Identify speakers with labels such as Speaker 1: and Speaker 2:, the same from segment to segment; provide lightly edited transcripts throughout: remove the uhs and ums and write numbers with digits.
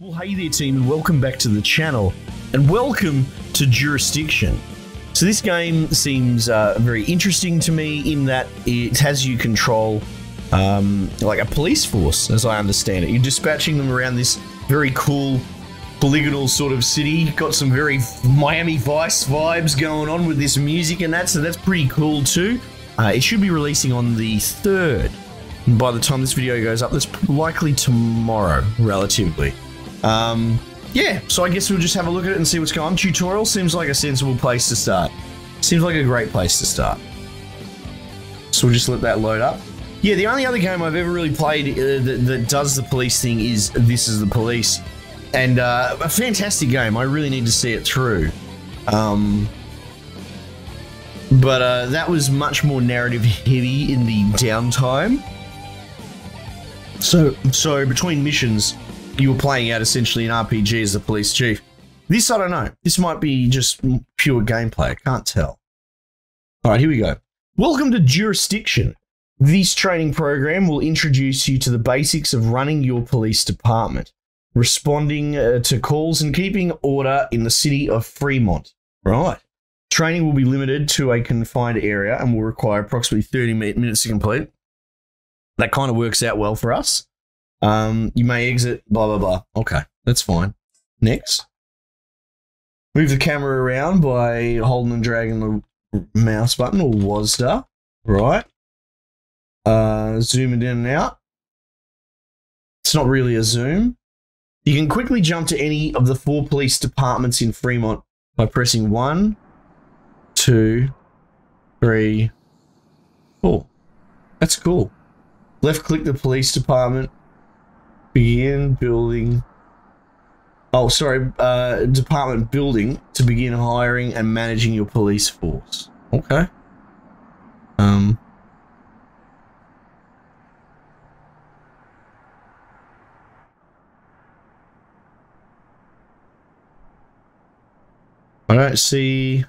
Speaker 1: Well, hey there team, and welcome back to the channel, and welcome to Jurisdiction. So this game seems very interesting to me in that it has you control like a police force, as I understand it. You're dispatching them around this very cool polygonal sort of city. Got some very Miami Vice vibes going on with this music and that, so that's pretty cool too. It should be releasing on the 3rd. And by the time this video goes up, that's likely tomorrow, relatively. Yeah, so I guess we'll just have a look at it and see what's going on. Tutorial seems like a sensible place to start. Seems like a great place to start. So we'll just let that load up. Yeah, the only other game I've ever really played that does the police thing is This Is the Police. And a fantastic game. I really need to see it through. But that was much more narrative heavy in the downtime. So between missions, you were playing out essentially an RPG as the police chief. This, I don't know. This might be just pure gameplay. I can't tell. All right, here we go. Welcome to Jurisdiction. This training program will introduce you to the basics of running your police department, responding to calls and keeping order in the city of Freemont. Right. Training will be limited to a confined area and will require approximately 30 minutes to complete. That kind of works out well for us. You may exit, blah, blah, blah. Okay, that's fine. Next. Move the camera around by holding and dragging the mouse button, or WASD. Right. Zoom it in and out. It's not really a zoom. You can quickly jump to any of the 4 police departments in Fremont by pressing 1, 2, 3, 4. That's cool. Left click the police department. Begin building. Oh, sorry. Department building to begin hiring and managing your police force. Okay. I don't see.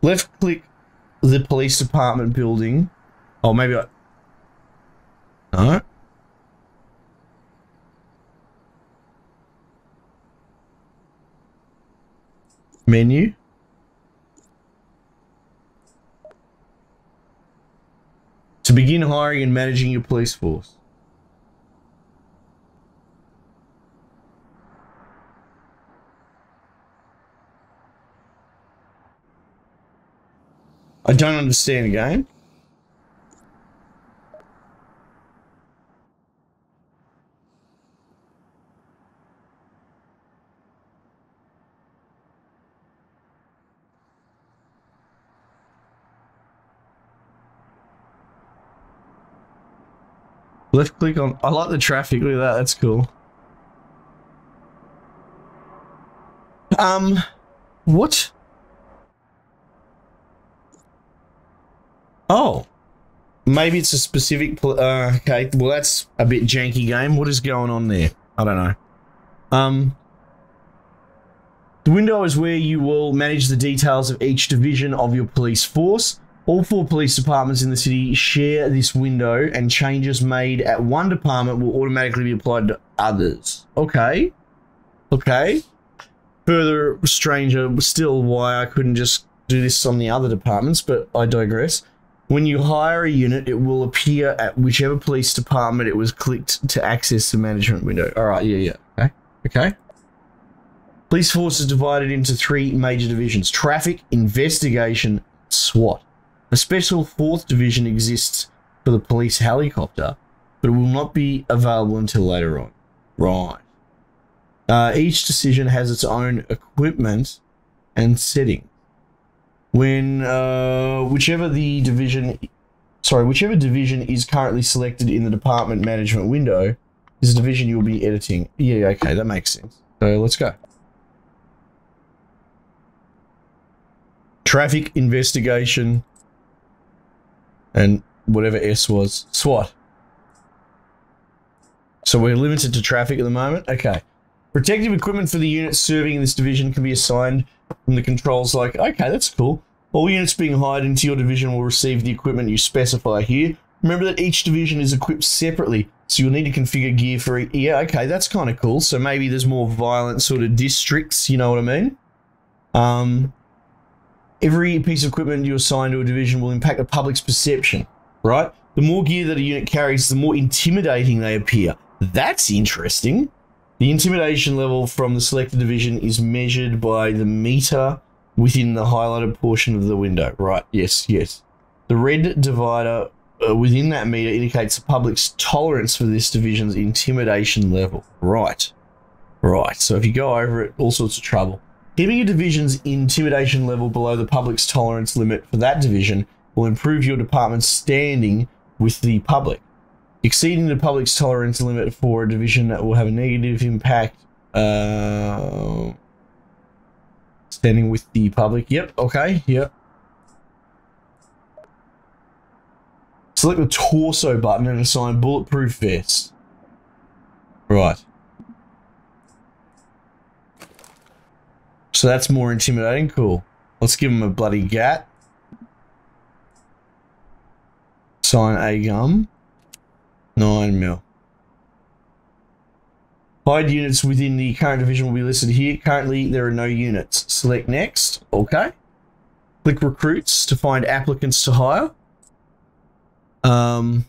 Speaker 1: Left click the police department building. Oh, maybe I. No. Menu. To begin hiring and managing your police force. I don't understand again. Left click on. I like the traffic. Look at that. That's cool. What? Oh, maybe it's a specific. Okay. Well, that's a bit janky game. What is going on there? I don't know. The window is where you will manage the details of each division of your police force. All 4 police departments in the city share this window, and changes made at one department will automatically be applied to others. Okay. Okay. Further stranger still why I couldn't just do this on the other departments, but I digress. When you hire a unit, it will appear at whichever police department it was clicked to access the management window. All right, yeah. Okay. Okay. Police force is divided into 3 major divisions: traffic, investigation, SWAT. A special 4th division exists for the police helicopter, but it will not be available until later on. Right. Each decision has its own equipment and setting. When whichever division is currently selected in the department management window is the division you'll be editing. Yeah, okay, that makes sense. So let's go. Traffic, investigation, and whatever S was, SWAT. So we're limited to traffic at the moment. Okay. Protective equipment for the units serving in this division can be assigned from the controls like, okay, that's cool. All units being hired into your division will receive the equipment you specify here. Remember that each division is equipped separately So you'll need to configure gear for it. Yeah, okay, that's kind of cool. So maybe there's more violent sort of districts, you know what I mean? Every piece of equipment you assign to a division will impact the public's perception, right? The more gear that a unit carries, the more intimidating they appear. That's interesting. The intimidation level from the selected division is measured by the meter within the highlighted portion of the window. Right, yes, yes. The red divider within that meter indicates the public's tolerance for this division's intimidation level. Right, right. So if you go over it, all sorts of trouble. Keeping a division's intimidation level below the public's tolerance limit for that division will improve your department's standing with the public. Exceeding the public's tolerance limit for a division that will have a negative impact. Standing with the public. Yep, okay, yep. Select the torso button and assign bulletproof vest. Right. So that's more intimidating. Cool. Let's give him a bloody gat. Assign a gum. 9mm. Hide units within the current division will be listed here. Currently, there are no units. Select next. Okay. Click recruits to find applicants to hire. Available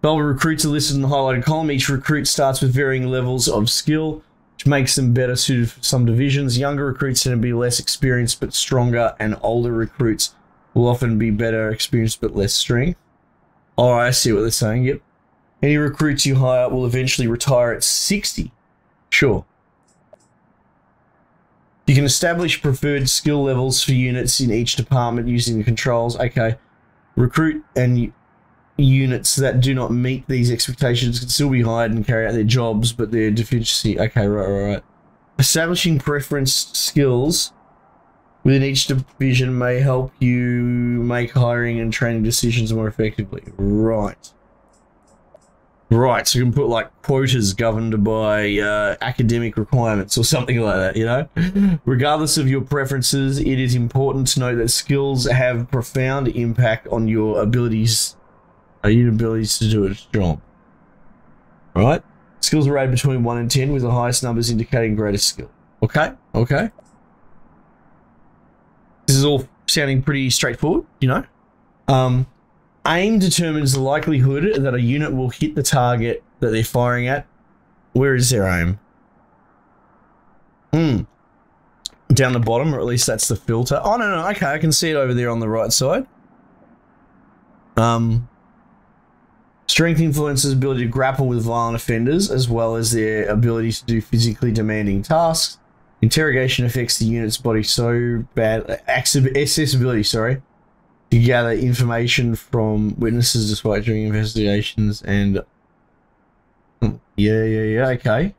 Speaker 1: recruits are listed in the highlighted column. Each recruit starts with varying levels of skill, which makes them better suited for some divisions. Younger recruits tend to be less experienced but stronger, and older recruits will often be better experienced but less strength. Oh, I see what they're saying. Yep. Any recruits you hire will eventually retire at 60. Sure. You can establish preferred skill levels for units in each department using the controls. Okay. Recruit and units that do not meet these expectations can still be hired and carry out their jobs, but their deficiency. Okay, right. Establishing preference skills within each division may help you make hiring and training decisions more effectively. Right. Right, so you can put like quotas governed by academic requirements or something like that, you know? Regardless of your preferences, it is important to know that skills have profound impact on your abilities to do its job. Right? Skills are rated between 1 and 10, with the highest numbers indicating greater skill. Okay, okay. This is all sounding pretty straightforward, you know? Aim determines the likelihood that a unit will hit the target that they're firing at. Where is their aim? Down the bottom, or at least that's the filter. Oh, no, okay, I can see it over there on the right side. Strength influences ability to grapple with violent offenders, as well as their ability to do physically demanding tasks. Interrogation affects the unit's body so bad. Accessibility, sorry. To gather information from witnesses despite during investigations and... Yeah, okay.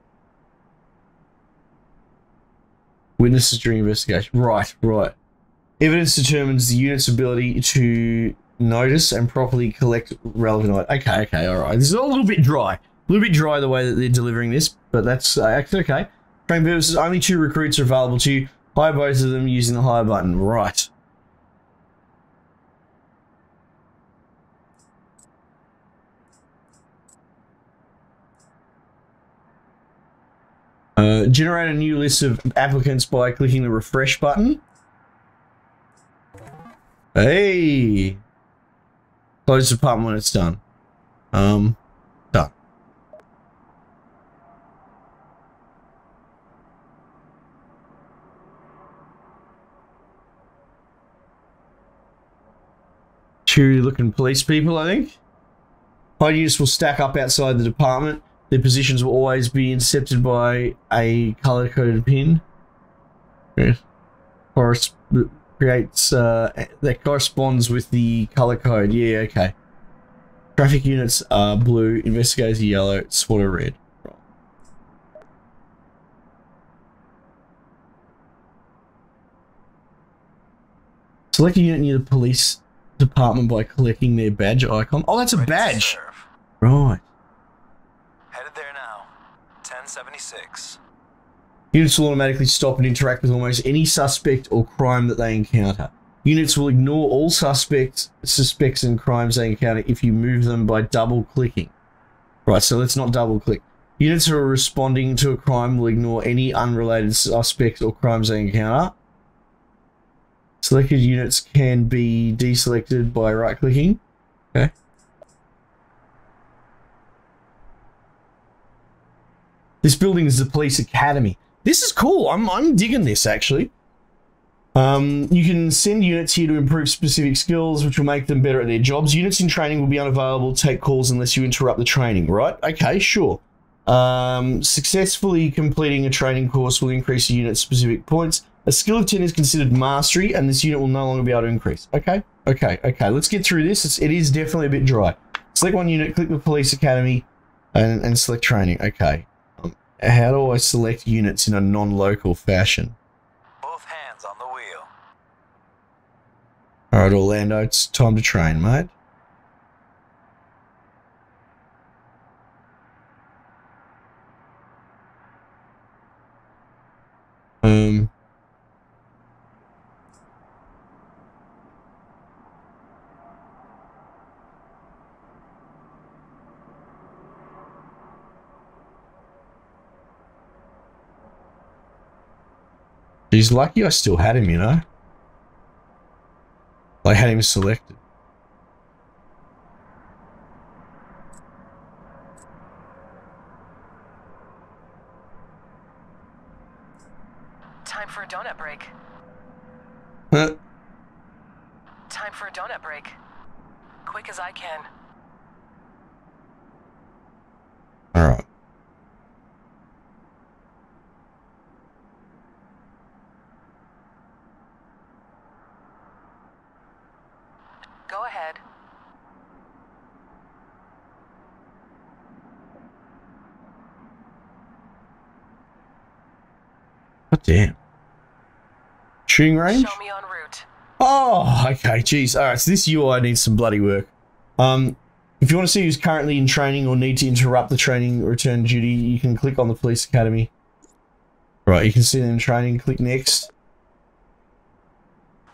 Speaker 1: Witnesses during investigation. Right. Evidence determines the unit's ability to notice and properly collect relevant... Okay, alright. This is a little bit dry. A little bit dry the way that they're delivering this, but that's okay. Training purposes, only 2 recruits are available to you. Hire both of them using the hire button. Right. Generate a new list of applicants by clicking the refresh button. Hey! Close the department when it's done. Done. Cheery looking police people, I think. Hide units will stack up outside the department. Their positions will always be intercepted by a color-coded pin. Yes. That corresponds with the color code. Yeah, okay. Traffic units are blue, investigators are yellow, SWAT are red. Right. Select a unit near the police department by clicking their badge icon. Oh, that's a badge. Right.
Speaker 2: Headed there now. 1076.
Speaker 1: Units will automatically stop and interact with almost any suspect or crime that they encounter. Units will ignore all suspects and crimes they encounter if you move them by double-clicking. Right, so let's not double click. Units who are responding to a crime will ignore any unrelated suspects or crimes they encounter. Selected units can be deselected by right-clicking. Okay. This building is the police academy. This is cool. I'm digging this, actually. You can send units here to improve specific skills, which will make them better at their jobs. Units in training will be unavailable to take calls unless you interrupt the training, right? Okay, sure. Successfully completing a training course will increase the unit's specific points. A skill of 10 is considered mastery, and this unit will no longer be able to increase. Okay. Let's get through this. It is definitely a bit dry. Select one unit, click the police academy, and select training. Okay. How do I select units in a non-local fashion?
Speaker 2: Both hands on the wheel.
Speaker 1: Alright, Orlando, it's time to train, mate. He's lucky I still had him, you know? I had him selected.
Speaker 3: Time for a donut break.
Speaker 1: Huh?
Speaker 3: Time for a donut break. Quick as I can.
Speaker 1: Alright.
Speaker 3: Go ahead.
Speaker 1: God damn. Shooting range?
Speaker 3: Show me en route.
Speaker 1: Oh, okay, jeez. Alright, so this UI needs some bloody work. If you want to see who's currently in training or need to interrupt the training or return duty, you can click on the police academy. Right, you can see them in training, click next.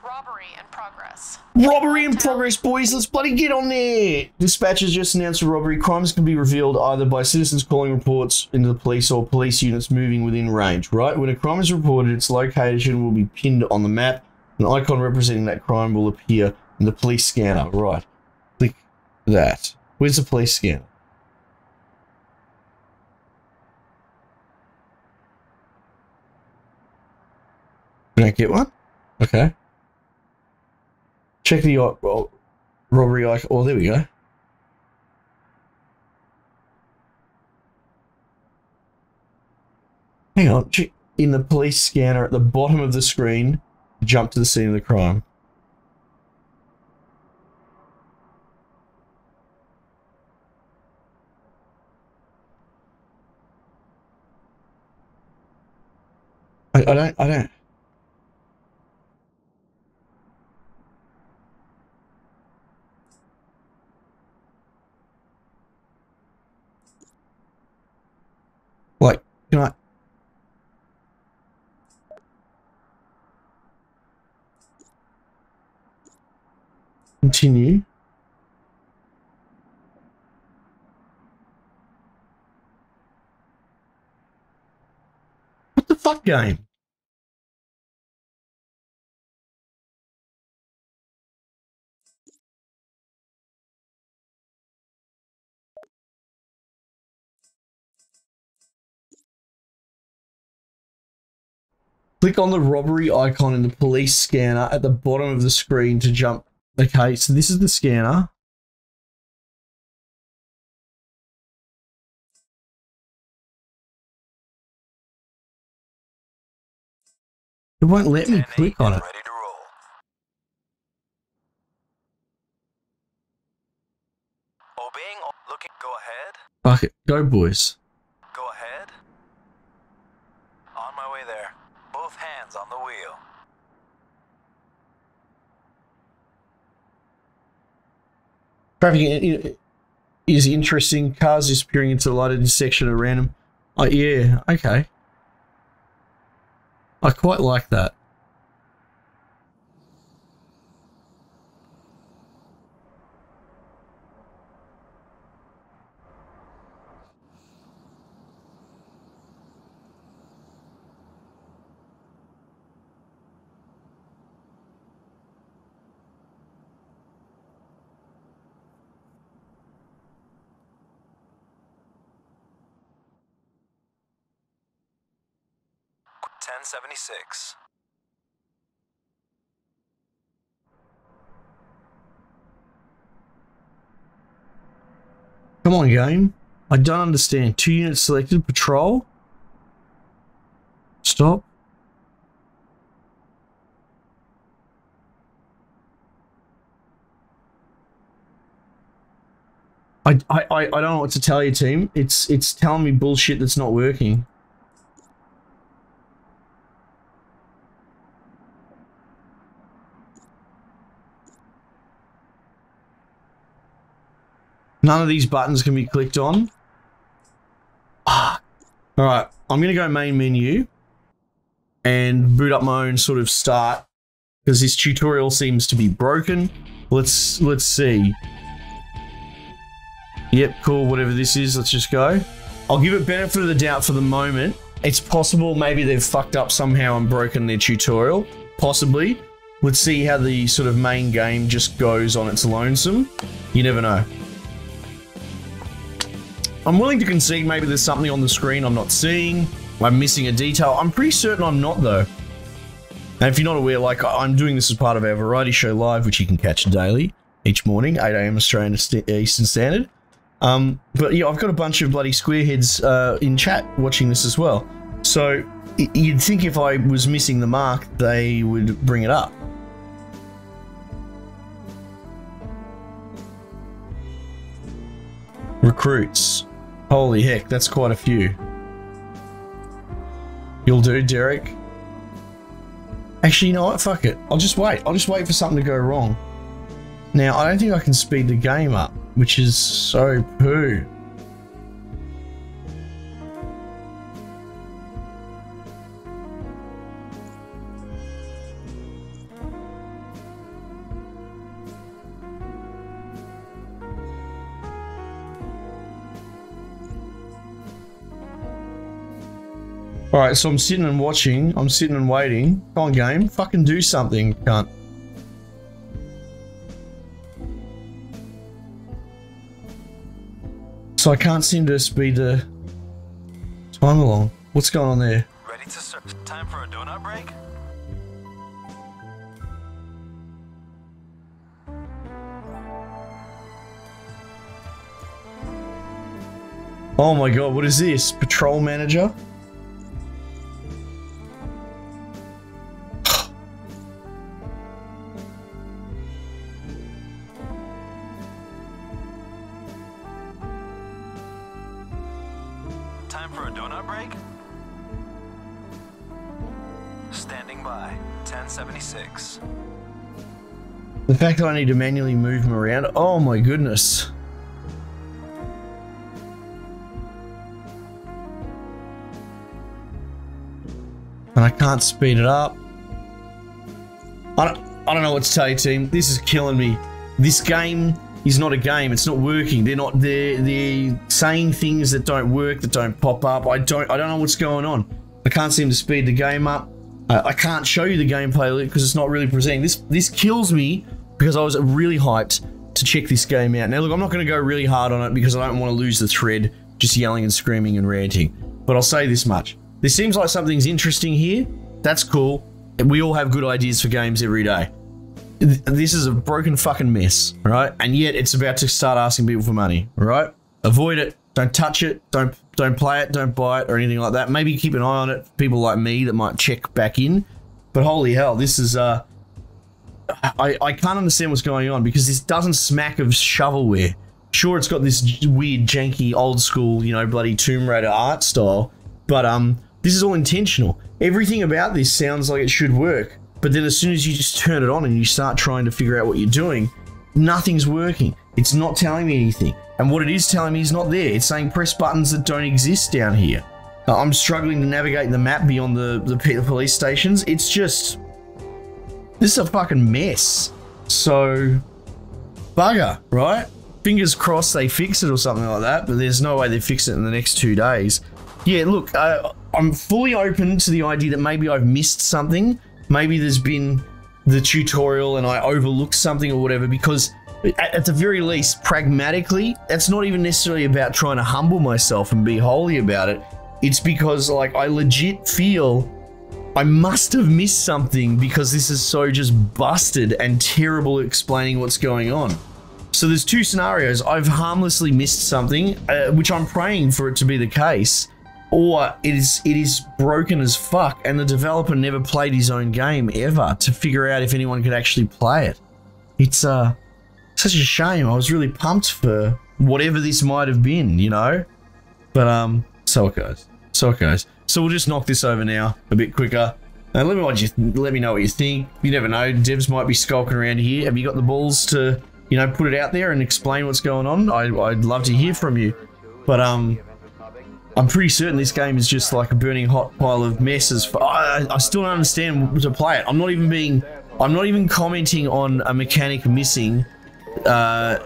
Speaker 3: Robbery in progress.
Speaker 1: Robbery in progress, boys. Let's bloody get on there. Dispatchers just announced a robbery. Crimes can be revealed either by citizens calling reports into the police or police units moving within range, right? When a crime is reported, its location will be pinned on the map. An icon representing that crime will appear in the police scanner, right? Click that. Where's the police scanner? Can I get one? Okay. Check the robbery icon. Oh, there we go. Hang on. Check in the police scanner at the bottom of the screen. Jump to the scene of the crime. I don't. Like, can I? Continue. What the fuck game? Click on the robbery icon in the police scanner at the bottom of the screen to jump. Okay, so this is the scanner. It won't let me click on it.
Speaker 2: Ready to roll. Obeying. Looking. Go ahead.
Speaker 1: Fuck it. Go, boys.
Speaker 2: Go ahead. On my way there. Both hands on the wheel.
Speaker 1: Traffic is interesting. Cars disappearing into the lighted intersection at random. Oh, yeah. Okay. I quite like that.
Speaker 2: 1076.
Speaker 1: Come on, game. I don't understand. 2 units selected. Patrol. Stop. I don't know what to tell you, team. It's telling me bullshit that's not working. None of these buttons can be clicked on. Ah. Alright, I'm going to go main menu and boot up my own sort of start because this tutorial seems to be broken. Let's see. Yep, cool, whatever this is, let's just go. I'll give it benefit of the doubt for the moment. It's possible maybe they've fucked up somehow and broken their tutorial. Possibly. Let's see how the sort of main game just goes on its lonesome. You never know. I'm willing to concede maybe there's something on the screen I'm not seeing. I'm missing a detail. I'm pretty certain I'm not, though. And if you're not aware, like, I'm doing this as part of our variety show live, which you can catch daily, each morning, 8 AM Australian Eastern Standard. But yeah, I've got a bunch of bloody squareheads in chat watching this as well. So you'd think if I was missing the mark, they would bring it up. Recruits. Holy heck, that's quite a few. You'll do, Derek. Actually, you know what? Fuck it. I'll just wait. I'll just wait for something to go wrong. Now, I don't think I can speed the game up, which is so poo. Alright, so I'm sitting and watching. I'm sitting and waiting. Come on, game. Fucking do something, cunt. So I can't seem to speed the time along. What's going on there?
Speaker 2: Ready to start? Time for a donut break?
Speaker 1: Oh my god, what is this? Patrol manager?
Speaker 2: Time for a donut break? Standing by. 1076.
Speaker 1: The fact that I need to manually move them around. Oh my goodness. And I can't speed it up. I don't know what to tell you, team. This is killing me. This game is not a game. It's not working. They're saying things that don't work, that don't pop up. I don't know what's going on. I can't seem to speed the game up. I can't show you the gameplay because it's not really presenting. This kills me because I was really hyped to check this game out. Now look, I'm not going to go really hard on it because I don't want to lose the thread just yelling and screaming and ranting. But I'll say this much. There seems like something's interesting here. That's cool. We all have good ideas for games every day. This is a broken fucking mess, right? And yet it's about to start asking people for money, right? Avoid it. Don't touch it. Don't play it. Don't buy it or anything like that. Maybe keep an eye on it. People like me that might check back in. But holy hell, this is I can't understand what's going on because this doesn't smack of shovelware. Sure, it's got this weird, janky, old school, you know, bloody Tomb Raider art style, but this is all intentional. Everything about this sounds like it should work, but then as soon as you just turn it on and you start trying to figure out what you're doing, nothing's working. It's not telling me anything. And what it is telling me is not there. It's saying press buttons that don't exist down here. I'm struggling to navigate the map beyond the police stations. It's just... this is a fucking mess. So... bugger, right? Fingers crossed they fix it or something like that, but there's no way they fix it in the next 2 days. Yeah, look, I'm fully open to the idea that maybe I've missed something. Maybe there's been the tutorial and I overlooked something or whatever, because at the very least, pragmatically, that's not even necessarily about trying to humble myself and be holy about it. It's because, like, I legit feel I must have missed something because this is so just busted and terrible at explaining what's going on. So there's two scenarios. I've harmlessly missed something, which I'm praying for it to be the case, or it is broken as fuck and the developer never played his own game ever to figure out if anyone could actually play it. It's such a shame. I was really pumped for whatever this might have been, you know? But so it goes. So it goes. So we'll just knock this over now a bit quicker. And let me know what you think. You never know, devs might be skulking around here. Have you got the balls to, you know, put it out there and explain what's going on? I'd love to hear from you. But I'm pretty certain this game is just like a burning hot pile of messes. I still don't understand to play it. I'm not even commenting on a mechanic missing, or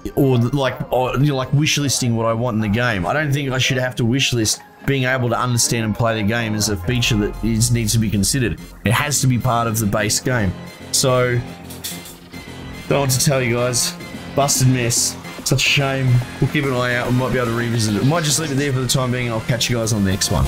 Speaker 1: you know, like wish listing what I want in the game. I don't think I should have to wish list being able to understand and play the game as a feature that needs to be considered. It has to be part of the base game. So, don't know what to tell you guys. Busted mess. Such a shame. We'll keep an eye out. We might be able to revisit it. Might just leave it there for the time being, and I'll catch you guys on the next one.